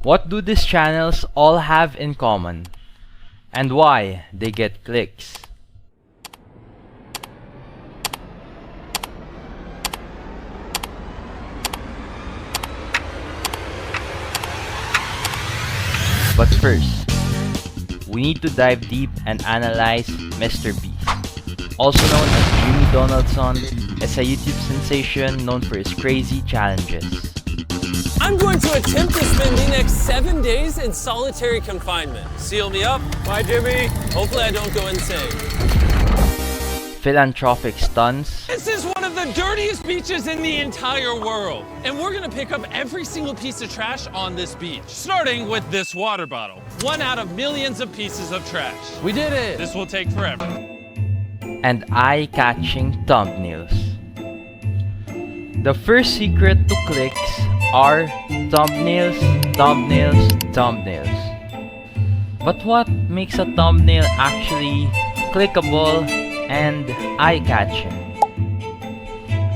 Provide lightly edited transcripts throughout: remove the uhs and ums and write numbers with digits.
What do these channels all have in common? And why they get clicks? But first, we need to dive deep and analyze MrBeast. Also known as Jimmy Donaldson, is a YouTube sensation known for his crazy challenges. I'm going to attempt to spend the next 7 days in solitary confinement. Seal me up. Bye, Jimmy. Hopefully I don't go insane. Philanthropic stunts. This is one of the dirtiest beaches in the entire world. And we're gonna pick up every single piece of trash on this beach. Starting with this water bottle. One out of millions of pieces of trash. We did it! This will take forever. And eye-catching thumbnails. The first secret to clicks are thumbnails, thumbnails, thumbnails. But what makes a thumbnail actually clickable and eye-catching?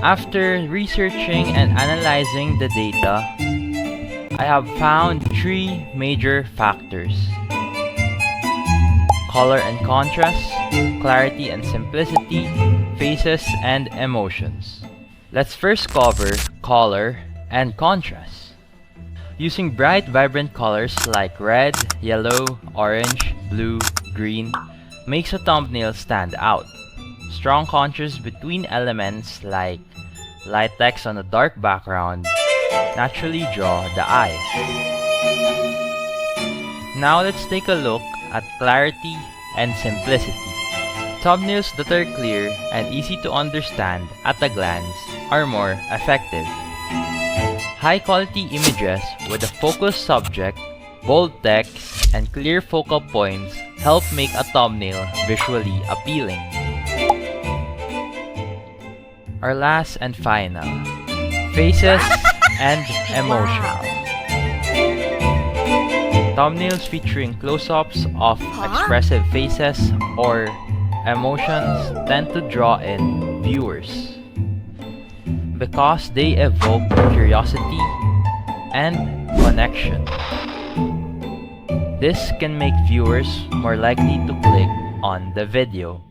After researching and analyzing the data, I have found 3 major factors: color and contrast, clarity and simplicity, faces and emotions. Let's first cover color and contrast. Using bright, vibrant colors like red, yellow, orange, blue, green makes a thumbnail stand out. Strong contrast between elements like light text on a dark background naturally draw the eye. Now let's take a look at clarity and simplicity. Thumbnails that are clear and easy to understand at a glance are more effective. High-quality images with a focused subject, bold text, and clear focal points help make a thumbnail visually appealing. Our last and final, faces and emotions. Thumbnails featuring close-ups of expressive faces or emotions tend to draw in viewers because they evoke curiosity and connection. This can make viewers more likely to click on the video.